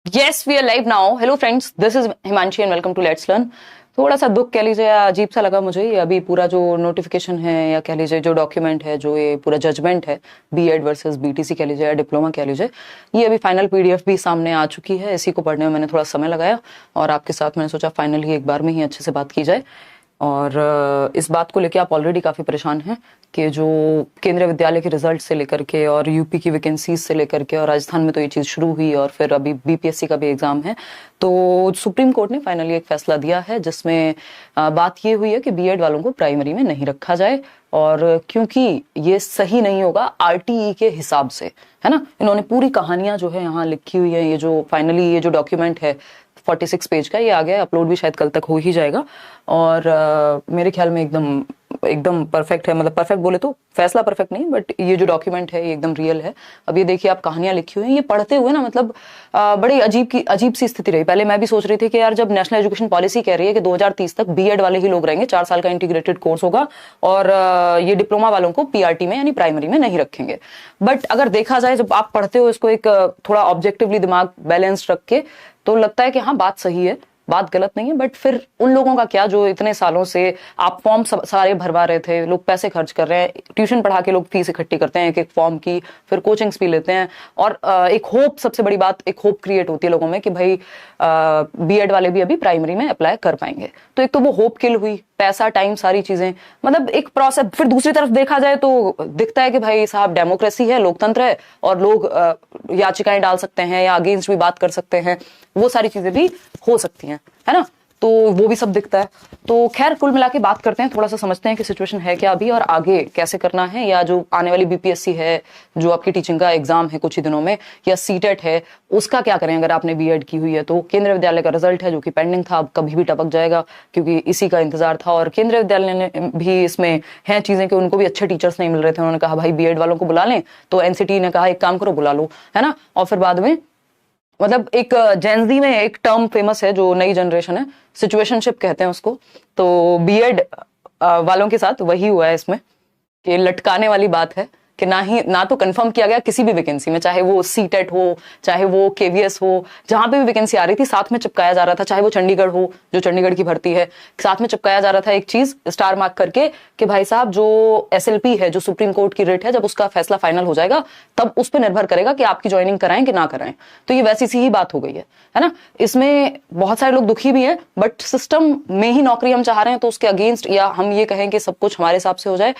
Yes, we are live now. Hello friends, this is Himanshi and welcome to Let's Learn. थोड़ा सा दुख कह लीजिए या अजीब सा लगा मुझे ये अभी पूरा जो नोटिफिकेशन है या कह लीजिए जो डॉक्यूमेंट है जो ये पूरा जजमेंट है बीएड वर्सेस बीटीसी कह लीजिए या डिप्लोमा कह लीजिए ये अभी फाइनल पीडीएफ भी सामने आ चुकी है। इसी को पढ़ने में मैंने थोड़ा समय लगाया और आपके साथ मैंने सोचा फाइनली एक बार में ही अच्छे से बात की जाए। और इस बात को लेकर आप ऑलरेडी काफी परेशान हैं कि जो केंद्रीय विद्यालय के रिजल्ट से लेकर के और यूपी की वैकेंसीज से लेकर के और राजस्थान में तो ये चीज शुरू हुई और फिर अभी बीपीएससी का भी एग्जाम है। तो सुप्रीम कोर्ट ने फाइनली एक फैसला दिया है जिसमें बात ये हुई है कि बीएड वालों को प्राइमरी में नहीं रखा जाए और क्योंकि ये सही नहीं होगा आरटीई के हिसाब से, है ना। इन्होंने पूरी कहानियां जो है यहाँ लिखी हुई है। ये जो फाइनली ये जो डॉक्यूमेंट है 46 पेज का ये आ गया, अपलोड भी शायद कल तक हो ही जाएगा और मेरे ख्याल में एकदम परफेक्ट है। मतलब परफेक्ट बोले तो फैसला परफेक्ट नहीं, बट ये जो डॉक्यूमेंट है ये एकदम रियल है। अब ये देखिए आप कहानियां लिखी हुई हैं, ये पढ़ते हुए ना मतलब बड़ी अजीब सी स्थिति रही। पहले मैं भी सोच रही थी कि यार जब नेशनल एजुकेशन पॉलिसी कह रही है कि 2030 तक बीएड वाले ही लोग रहेंगे, 4 साल का इंटीग्रेटेड कोर्स होगा और ये डिप्लोमा वालों को पीआरटी में यानी प्राइमरी में नहीं रखेंगे। बट अगर देखा जाए जब आप पढ़ते हो इसको एक थोड़ा ऑब्जेक्टिवली दिमाग बैलेंस रख के तो लगता है कि हाँ बात सही है, बात गलत नहीं है। बट फिर उन लोगों का क्या जो इतने सालों से आप फॉर्म सारे भरवा रहे थे, लोग पैसे खर्च कर रहे हैं, ट्यूशन पढ़ा के लोग फीस इकट्ठी करते हैं एक एक फॉर्म की, फिर कोचिंग्स भी लेते हैं और एक होप, सबसे बड़ी बात एक होप क्रिएट होती है लोगों में कि भाई बीएड वाले भी अभी प्राइमरी में अप्लाई कर पाएंगे। तो एक तो वो होप किल हुई, पैसा टाइम सारी चीजें, मतलब एक प्रोसेस। फिर दूसरी तरफ देखा जाए तो दिखता है कि भाई साहब डेमोक्रेसी है, लोकतंत्र है और लोग याचिकाएं डाल सकते हैं या अगेंस्ट भी बात कर सकते हैं, वो सारी चीजें भी हो सकती हैं, है ना। तो वो भी सब दिखता है। तो खैर कुल मिला के बात करते हैं, थोड़ा सा समझते हैं कि सिचुएशन है क्या अभी और आगे कैसे करना है, या जो आने वाली बीपीएससी है जो आपकी टीचिंग का एग्जाम है कुछ ही दिनों में, या सीटेट है उसका क्या करें अगर आपने बीएड की हुई है। तो केंद्रीय विद्यालय का रिजल्ट है जो कि पेंडिंग था, अब कभी भी टपक जाएगा क्योंकि इसी का इंतजार था। और केंद्रीय विद्यालय ने भी इसमें है चीजें कि उनको भी अच्छे टीचर्स नहीं मिल रहे थे। उन्होंने कहा भाई बीएड वालों को बुला लें, तो एनसीटी ने कहा एक काम करो बुला लो, है ना। और फिर बाद में मतलब एक जेनजी में एक टर्म फेमस है जो नई जनरेशन है, सिचुएशनशिप कहते हैं उसको। तो बीएड वालों के साथ वही हुआ है इसमें कि लटकाने वाली बात है कि ना तो कंफर्म किया गया किसी भी वैकेंसी में, चाहे वो सीटेट हो चाहे वो केवीएस हो, जहां पे भी वैकेंसी आ रही थी साथ में चिपकाया जा रहा था, चाहे वो चंडीगढ़ हो जो चंडीगढ़ की भर्ती है, साथ में चिपकाया जा रहा था एक चीज स्टार मार्क करके कि भाई साहब जो एसएलपी है, जो सुप्रीम कोर्ट की रिट है, जब उसका फैसला फाइनल हो जाएगा तब उस पर निर्भर करेगा कि आपकी ज्वाइनिंग कराएं कि ना कराएं। तो ये वैसी सी ही बात हो गई है ना। इसमें बहुत सारे लोग दुखी भी हैं, बट सिस्टम में ही नौकरी हम चाह रहे हैं तो उसके अगेंस्ट या हम ये कहें कि सब कुछ हमारे हिसाब से हो जाए,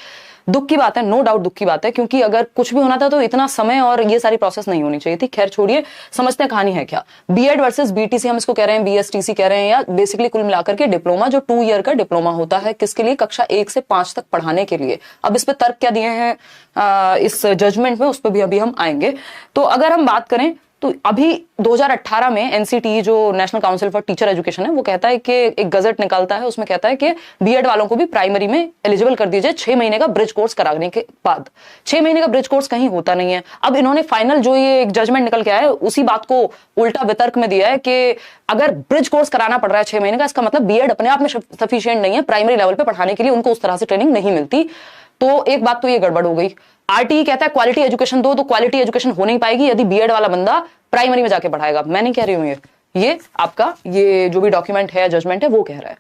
दुख की बात है, नो डाउट दुख की बात है। क्योंकि अगर कुछ भी होना था तो इतना समय और ये सारी प्रोसेस नहीं होनी चाहिए थी। खैर छोड़िए, समझते हैं कहानी है क्या। बीएड वर्सेस बीटीसी हम इसको कह रहे हैं, बीएसटीसी कह रहे हैं, या बेसिकली कुल मिलाकर के डिप्लोमा, जो 2 ईयर का डिप्लोमा होता है किसके लिए, कक्षा 1 से 5 तक पढ़ाने के लिए। अब इस पे तर्क क्या दिए हैं इस जजमेंट में, उस पर भी अभी हम आएंगे। तो अगर हम बात करें तो अभी 2018 में एनसीटी जो national council for teacher education है वो कहता है कि एक गजट निकालता है, उसमें कहता है कि बीएड वालों को भी प्राइमरी में एलिजिबल कर दीजिए 6 महीने का ब्रिज कोर्स कराने के बाद। 6 महीने का ब्रिज कोर्स कहीं होता नहीं है। अब इन्होंने फाइनल जो ये एक जजमेंट निकल के आया है उसी बात को उल्टा वितर्क में दिया है कि अगर ब्रिज कोर्स कराना पड़ रहा है 6 महीने का, इसका मतलब बीएड अपने आप में सफिशिएंट नहीं है प्राइमरी लेवल पे पढ़ाने के लिए, उनको उस तरह से ट्रेनिंग नहीं मिलती। तो एक बात तो ये गड़बड़ हो गई। आरटीई कहता है क्वालिटी एजुकेशन दो, तो क्वालिटी एजुकेशन हो नहीं पाएगी यदि बीएड वाला बंदा प्राइमरी में जाके पढ़ाएगा। मैं नहीं कह रही हूं, ये आपका ये जो भी डॉक्यूमेंट है, जजमेंट है, वो कह रहा है,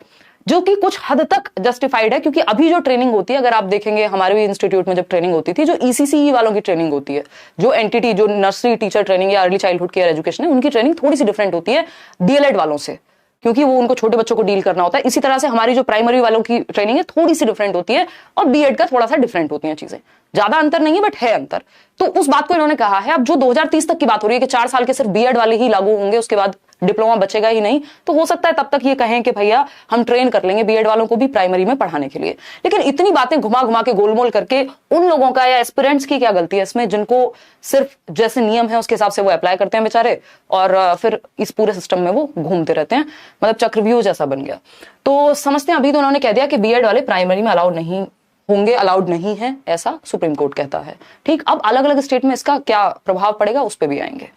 जो कि कुछ हद तक जस्टिफाइड है। क्योंकि अभी जो ट्रेनिंग होती है, अगर आप देखेंगे हमारे भी इंस्टीट्यूट में जब ट्रेनिंग होती थी, जो ईसीसी वालों की ट्रेनिंग होती है, जो एनटीटी जो नर्सरी टीचर ट्रेनिंग या अर्ली चाइल्डहुड केयर एजुकेशन है, उनकी ट्रेनिंग थोड़ी सी डिफरेंट होती है डीएलएड वालों से, क्योंकि वो उनको छोटे बच्चों को डील करना होता है। इसी तरह से हमारी जो प्राइमरी वालों की ट्रेनिंग है थोड़ी सी डिफरेंट होती है और बीएड का थोड़ा सा डिफरेंट होती है चीजें। ज्यादा अंतर नहीं है बट है अंतर। तो उस बात को इन्होंने कहा है। अब जो 2030 तक की बात हो रही है कि 4 साल के सिर्फ बीएड वाले ही लागू होंगे, उसके बाद डिप्लोमा बचेगा ही नहीं, तो हो सकता है तब तक ये कहें कि भैया हम ट्रेन कर लेंगे बीएड वालों को भी प्राइमरी में पढ़ाने के लिए। लेकिन इतनी बातें घुमा घुमा के गोलमोल करके उन लोगों का या एस्पिरेंट्स की क्या गलती है इसमें, जिनको सिर्फ जैसे नियम है उसके हिसाब से वो अप्लाई करते हैं बेचारे और फिर इस पूरे सिस्टम में वो घूमते रहते हैं, मतलब चक्रव्यूह जैसा बन गया। तो समझते हैं, अभी तो उन्होंने कह दिया कि बीएड वाले प्राइमरी में अलाउड नहीं होंगे, अलाउड नहीं है, ऐसा सुप्रीम कोर्ट कहता है। ठीक, अब अलग अलग स्टेट में इसका क्या प्रभाव पड़ेगा उस पर भी आएंगे।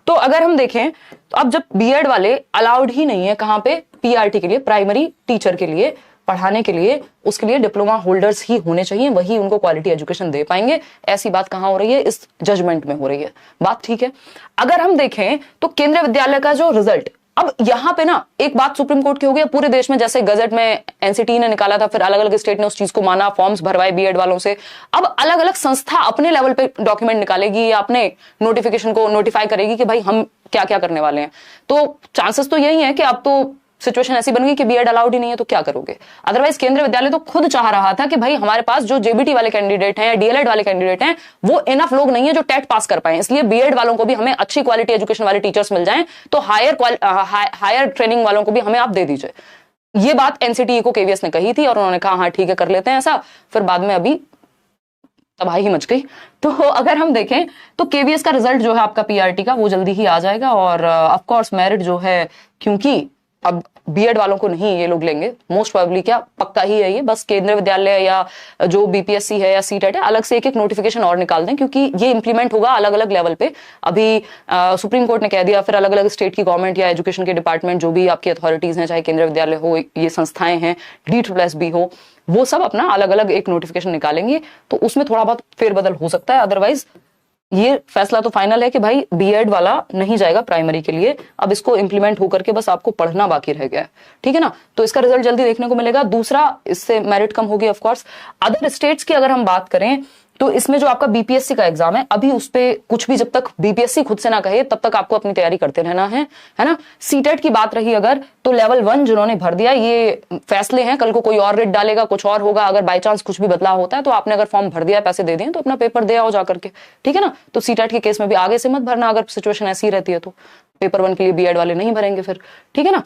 तो अगर हम देखें तो अब जब बीएड वाले अलाउड ही नहीं है कहां पे, पीआरटी के लिए, प्राइमरी टीचर के लिए, पढ़ाने के लिए उसके लिए डिप्लोमा होल्डर्स ही होने चाहिए, वही उनको क्वालिटी एजुकेशन दे पाएंगे। ऐसी बात कहां हो रही है? इस जजमेंट में हो रही है बात, ठीक है। अगर हम देखें तो केंद्रीय विद्यालय का जो रिजल्ट, अब यहां पे ना एक बात सुप्रीम कोर्ट की हो गई पूरे देश में, जैसे गजट में एनसीटी ने निकाला था, फिर अलग अलग स्टेट ने उस चीज को माना, फॉर्म्स भरवाए बीएड वालों से। अब अलग अलग संस्था अपने लेवल पे डॉक्यूमेंट निकालेगी या अपने नोटिफिकेशन को नोटिफाई करेगी कि भाई हम क्या क्या करने वाले हैं। तो चांसेस तो यही है कि अब तो सिचुएशन ऐसी बन गई कि बीएड अलाउड ही नहीं है, तो क्या करोगे? अदरवाइज केंद्रीय विद्यालय तो खुद चाह रहा था कि भाई हमारे पास जो जेबीटी वाले कैंडिडेट हैं या डीएलएड वाले कैंडिडेट हैं वो इनफ लोग नहीं है जो टेट पास कर पाए, इसलिए बीएड वालों को भी हमें अच्छी क्वालिटी एजुकेशन वाले टीचर्स मिल जाएं, तो हायर ट्रेनिंग वालों को भी हमें आप दे दीजिए। ये बात एनसीटी को केवीएस ने कही थी और उन्होंने कहा हाँ ठीक है कर लेते हैं ऐसा। फिर बाद में अभी तबाही ही मच गई। तो अगर हम देखें तो केवीएस का रिजल्ट जो है आपका पीआरटी का वो जल्दी ही आ जाएगा, और ऑफ कोर्स मेरिट जो है, क्योंकि अब बीएड वालों को नहीं ये लोग लेंगे मोस्ट प्रोबेबली, क्या पक्का ही है ये, बस केंद्रीय विद्यालय या जो बीपीएससी है या सीटेट है अलग से एक एक नोटिफिकेशन और निकाल दें, क्योंकि ये इंप्लीमेंट होगा अलग अलग लेवल पे। अभी सुप्रीम कोर्ट ने कह दिया, फिर अलग अलग स्टेट की गवर्नमेंट या एजुकेशन के डिपार्टमेंट जो भी आपकी अथॉरिटीज हैं, चाहे केंद्रीय विद्यालय हो, ये संस्थाएं हैं, DSSB हो, वो सब अपना अलग अलग एक नोटिफिकेशन निकालेंगे, तो उसमें थोड़ा बहुत फेरबदल हो सकता है। अदरवाइज ये फैसला तो फाइनल है कि भाई बीएड वाला नहीं जाएगा प्राइमरी के लिए, अब इसको इंप्लीमेंट होकर के बस आपको पढ़ना बाकी रह गया है, ठीक है ना। तो इसका रिजल्ट जल्दी देखने को मिलेगा। दूसरा, इससे मेरिट कम होगी ऑफ कोर्स। अदर स्टेट्स की अगर हम बात करें तो इसमें जो आपका बीपीएससी का एग्जाम है, अभी उस पे कुछ भी जब तक बीपीएससी खुद से ना कहे तब तक आपको अपनी तैयारी करते रहना है ना। सीटेट की बात रही अगर, तो लेवल 1 जिन्होंने भर दिया, ये फैसले हैं, कल को कोई और रेट डालेगा, कुछ और होगा, अगर बाई चांस कुछ भी बदलाव होता है तो आपने अगर फॉर्म भर दिया, पैसे दे दिए, तो अपना पेपर दे आओ जाकर के, ठीक है ना। तो सीटेट के केस में भी आगे से मत भरना, अगर सिचुएशन ऐसी रहती है तो पेपर 1 के लिए बीएड वाले नहीं भरेंगे फिर, ठीक है ना।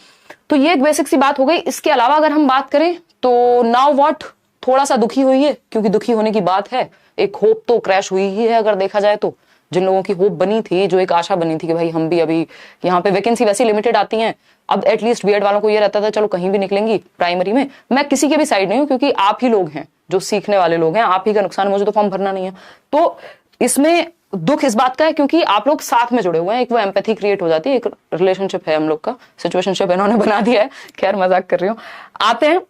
तो ये एक बेसिक सी बात हो गई। इसके अलावा अगर हम बात करें तो नाउ व्हाट, थोड़ा सा दुखी हुई है, क्योंकि दुखी होने की बात है, एक होप तो क्रैश हुई ही है अगर देखा जाए तो। जिन लोगों की होप बनी थी, जो एक आशा बनी थी कि भाई हम भी, अभी यहाँ पे वैकेंसी वैसी लिमिटेड आती हैं, अब एटलीस्ट बीएड वालों को ये रहता था चलो कहीं भी निकलेंगी प्राइमरी में। मैं किसी के भी साइड नहीं हूँ, क्योंकि आप ही लोग हैं जो सीखने वाले लोग हैं, आप ही का नुकसान है, मुझे तो फॉर्म भरना नहीं है। तो इसमें दुख इस बात का है क्योंकि आप लोग साथ में जुड़े हुए हैं, एक वो एम्पैथी क्रिएट हो जाती है, एक रिलेशनशिप है हम लोग का, सिचुएशनशिप इन्होंने बना दिया है। खैर मजाक कर रही हूँ। आते हैं,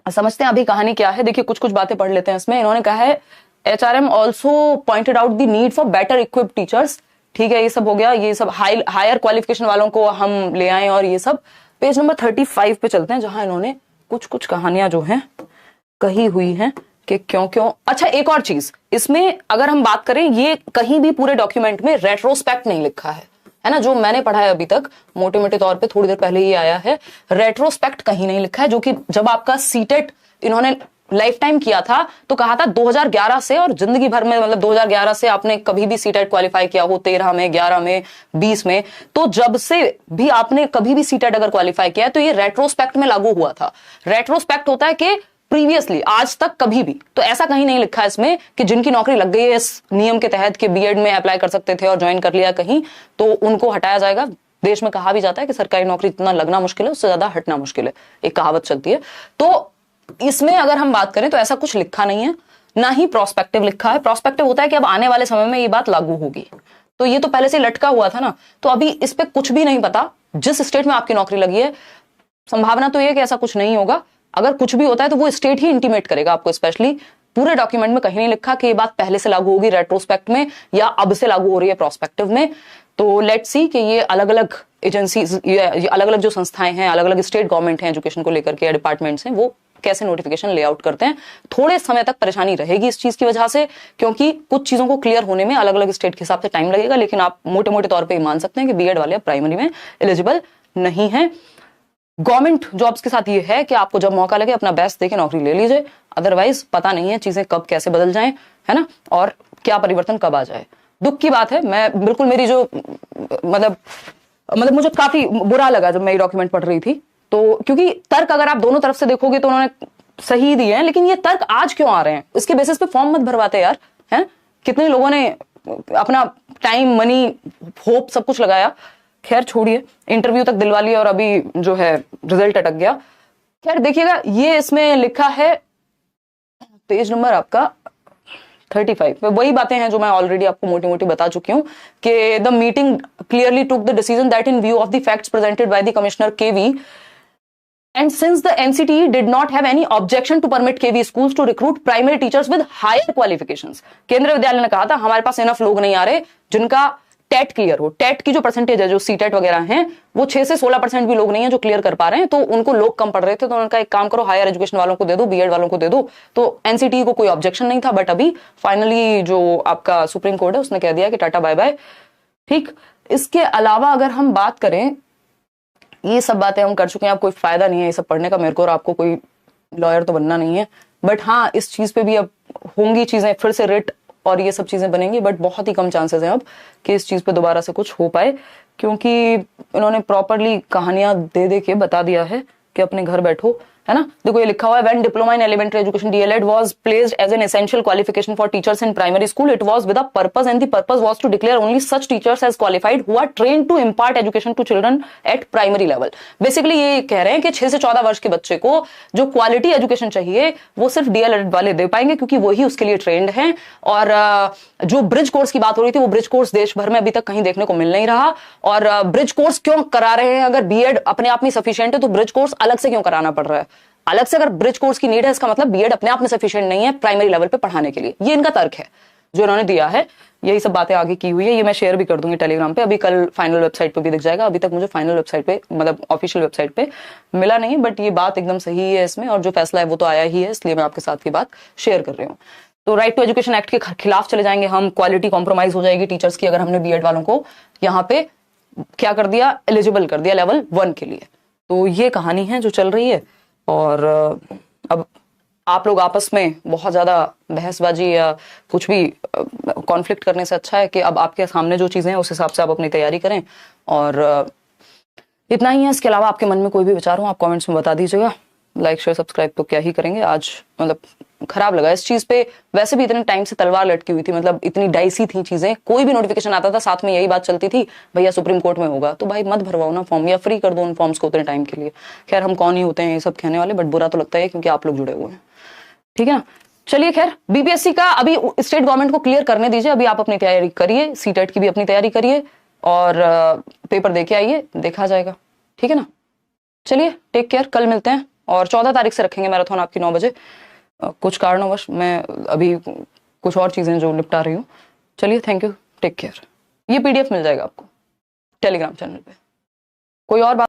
समझते हैं अभी कहानी क्या है। देखिए कुछ बातें पढ़ लेते हैं इसमें। इन्होंने कहा है HRM also pointed out the need for better equipped teachers, ठीक है, ये सब हो गया, ये सब हायर क्वालिफिकेशन वालों को हम ले आए, और ये सब। पेज नंबर 35 पे चलते हैं, जहां इन्होंने कुछ कहानियां जो हैं कही हुई हैं कि क्यों क्यों। अच्छा, एक और चीज इसमें अगर हम बात करें, ये कहीं भी पूरे डॉक्यूमेंट में रेट्रोस्पेक्ट नहीं लिखा है ना, जो मैंने पढ़ा है अभी तक मोटे मोटे तौर पे, थोड़ी देर पहले ही आया है, रेट्रोस्पेक्ट कहीं नहीं लिखा है, जो कि जब आपका सीटेट इन्होंने लाइफ टाइम किया था तो कहा था 2011 से, और जिंदगी भर में, मतलब 2011 से आपने कभी भी सीटेट क्वालिफाई किया हो, 13 में, 11 में, 20 में, तो जब से भी आपने कभी भी सीटेट अगर क्वालिफाई किया है तो ये रेट्रोस्पेक्ट में लागू हुआ था। रेट्रोस्पेक्ट होता है कि प्रीवियसली, आज तक कभी भी। तो ऐसा कहीं नहीं लिखा है इसमें कि जिनकी नौकरी लग गई है इस नियम के तहत कि बीएड में अप्लाई कर सकते थे और ज्वाइन कर लिया कहीं, तो उनको हटाया जाएगा। देश में कहा भी जाता है कि सरकारी नौकरी इतना लगना मुश्किल है, उससे ज्यादा हटना मुश्किल है, एक कहावत चलती है। तो इसमें अगर हम बात करें तो ऐसा कुछ लिखा नहीं है, ना ही प्रोस्पेक्टिव लिखा है। प्रोस्पेक्टिव होता है कि अब आने वाले समय में ये बात लागू होगी, तो ये तो पहले से लटका हुआ था ना, तो अभी इस पे कुछ भी नहीं पता। जिस स्टेट में आपकी नौकरी लगी है, संभावना तो ये कि ऐसा कुछ नहीं होगा। अगर कुछ भी होता है तो वो स्टेट ही इंटीमेट करेगा आपको। स्पेशली पूरे डॉक्यूमेंट में कहीं नहीं लिखा कि ये बात पहले से लागू होगी रेट्रोस्पेक्ट में या अब से लागू हो रही है प्रोस्पेक्टिव में। तो लेट्स सी कि ये अलग अलग एजेंसीज, ये अलग अलग जो संस्थाएं हैं, अलग अलग स्टेट गवर्नमेंट है एजुकेशन को लेकर के, या डिपार्टमेंट्स हैं, वो कैसे नोटिफिकेशन लेआउट करते हैं। थोड़े समय तक परेशानी रहेगी इस चीज की वजह से, क्योंकि कुछ चीजों को क्लियर होने में अलग अलग स्टेट के हिसाब से टाइम लगेगा, लेकिन आप मोटे मोटे तौर पे मान सकते हैं कि बीएड वाले प्राइमरी में एलिजिबल नहीं है। गवर्नमेंट जॉब्स के साथ ये है कि आपको जब मौका लगे अपना बेस्ट देके नौकरी ले लीजिए, अदरवाइज पता नहीं है चीजें कब कैसे बदल जाएं, है ना, और क्या परिवर्तन कब आ जाए। दुख की बात है, मैं बिल्कुल, मेरी जो मतलब मुझे काफी बुरा लगा जब मैं ये डॉक्यूमेंट पढ़ रही थी, तो क्योंकि तर्क अगर आप दोनों तरफ से देखोगे तो उन्होंने सही दिए हैं, लेकिन ये तर्क आज क्यों आ रहे हैं? इसके बेसिस पे फॉर्म मत भरवाते यार, हैं? कितने लोगों ने अपना टाइम, मनी, होप सब कुछ लगाया। खैर छोड़िए, इंटरव्यू तक दिलवा लिया और अभी जो है रिजल्ट अटक गया। खैर देखिएगा, ये इसमें लिखा है पेज नंबर आपका 35 वही बातें हैं जो मैं ऑलरेडी आपको मोटी मोटी बता चुकी हूं कि the meeting clearly took the decision that in view of the facts presented by the commissioner KV And since the NCTE did not have any objection to permit KV schools to recruit primary teachers with higher qualifications, केंद्रीय विद्यालय ने कहा था हमारे पास enough लोग नहीं आ रहे जिनका टेट क्लियर हो। टेट की जो परसेंटेज है, जो सीटेट वगैरह हैं, वो 6 से 16% भी लोग नहीं है जो क्लियर कर पा रहे हैं, तो उनको लोग कम पढ़ रहे थे, तो उन्होंने कहा एक काम करो, हायर एजुकेशन वालों को दे दो, बीएड वालों को दे दो। तो एनसीटी को कोई ऑब्जेक्शन नहीं था, बट अभी फाइनली जो आपका सुप्रीम कोर्ट है उसने कह दिया कि टाटा बाय बाय। ठीक, इसके अलावा अगर हम बात करें, ये सब बातें हम कर चुके हैं, अब कोई फायदा नहीं है ये सब पढ़ने का, मेरे को और आपको कोई लॉयर तो बनना नहीं है, बट हाँ इस चीज पे भी अब होंगी चीजें, फिर से रिट और ये सब चीजें बनेंगी, बट बहुत ही कम चांसेस हैं अब कि इस चीज पे दोबारा से कुछ हो पाए, क्योंकि इन्होंने प्रॉपरली कहानियां दे दे के बता दिया है कि अपने घर बैठो, है ना। देखो ये लिखा हुआ है, when diploma in elementary education DElEd was placed as an essential qualification for teachers in primary school, it was with a purpose and the purpose was to declare only such teachers as qualified who are trained to impart education to children at primary level. Basically ये कह रहे हैं कि 6 से 14 वर्ष के बच्चे को जो क्वालिटी एजुकेशन चाहिए वो सिर्फ डीएलएड वाले दे पाएंगे, क्योंकि वही उसके लिए ट्रेंड है। और जो ब्रिज कोर्स की बात हो रही थी, वो ब्रिज कोर्स देश भर में अभी तक कहीं देखने को मिल नहीं रहा। और ब्रिज कोर्स क्यों करा रहे हैं? अगर बीएड अपने आप में सफिशिएंट है तो ब्रिज कोर्स अलग से क्यों कराना पड़ रहा है? अलग से अगर ब्रिज कोर्स की नीड है, इसका मतलब बीएड अपने आप में सफिशिएंट नहीं है प्राइमरी लेवल पे पढ़ाने के लिए। ये इनका तर्क है जो इन्होंने दिया है। यही सब बातें आगे की हुई है, ये मैं शेयर भी कर दूंगी टेलीग्राम पे, अभी कल फाइनल वेबसाइट पे भी दिख जाएगा। अभी तक मुझे फाइनल वेबसाइट पे, मतलब ऑफिशियल वेबसाइट पे मिला नहीं, बट ये बात एकदम सही है इसमें, और जो फैसला है वो तो आया ही है, इसलिए मैं आपके साथ की बात शेयर कर रही हूँ। तो राइट टू एजुकेशन एक्ट के खिलाफ चले जाएंगे हम, क्वालिटी कॉम्प्रोमाइज हो जाएगी टीचर्स की अगर हमने बीएड वालों को यहाँ पे क्या कर दिया, एलिजिबल कर दिया लेवल 1 के लिए। तो ये कहानी है जो चल रही है। और अब आप लोग आपस में बहुत ज्यादा बहसबाजी या कुछ भी कॉन्फ्लिक्ट करने से अच्छा है कि अब आपके सामने जो चीजें हैं उस हिसाब से आप अपनी तैयारी करें। और इतना ही है, इसके अलावा आपके मन में कोई भी विचार हो आप कमेंट्स में बता दीजिएगा। लाइक शेयर सब्सक्राइब तो क्या ही करेंगे। आज मतलब खराब लगा इस चीज पे, वैसे भी इतने टाइम से तलवार लटकी हुई थी, मतलब इतनी डाइसी थी चीजें, कोई भी नोटिफिकेशन आता था साथ में यही बात चलती थी, भैया सुप्रीम कोर्ट में होगा, तो भाई मत भरवाओ ना फॉर्म, या फ्री कर दो उन फॉर्म्स को उतने टाइम के लिए। खैर हम कौन ही होते हैं ये सब कहने वाले, बट बुरा तो लगता है क्योंकि आप लोग जुड़े हुए हैं, ठीक है ना। चलिए खैर, बीपीएससी का अभी स्टेट गवर्नमेंट को क्लियर करने दीजिए, अभी आप अपनी तैयारी करिए, सीटेट की भी अपनी तैयारी करिए और पेपर देके आइए, देखा जाएगा, ठीक है ना। चलिए टेक केयर, कल मिलते हैं। और 14 तारीख से रखेंगे मैराथन आपकी 9 बजे। कुछ कारणवश मैं अभी कुछ और चीजें जो निपटा रही हूँ। चलिए थैंक यू, टेक केयर। ये पीडीएफ मिल जाएगा आपको टेलीग्राम चैनल पे। कोई और बात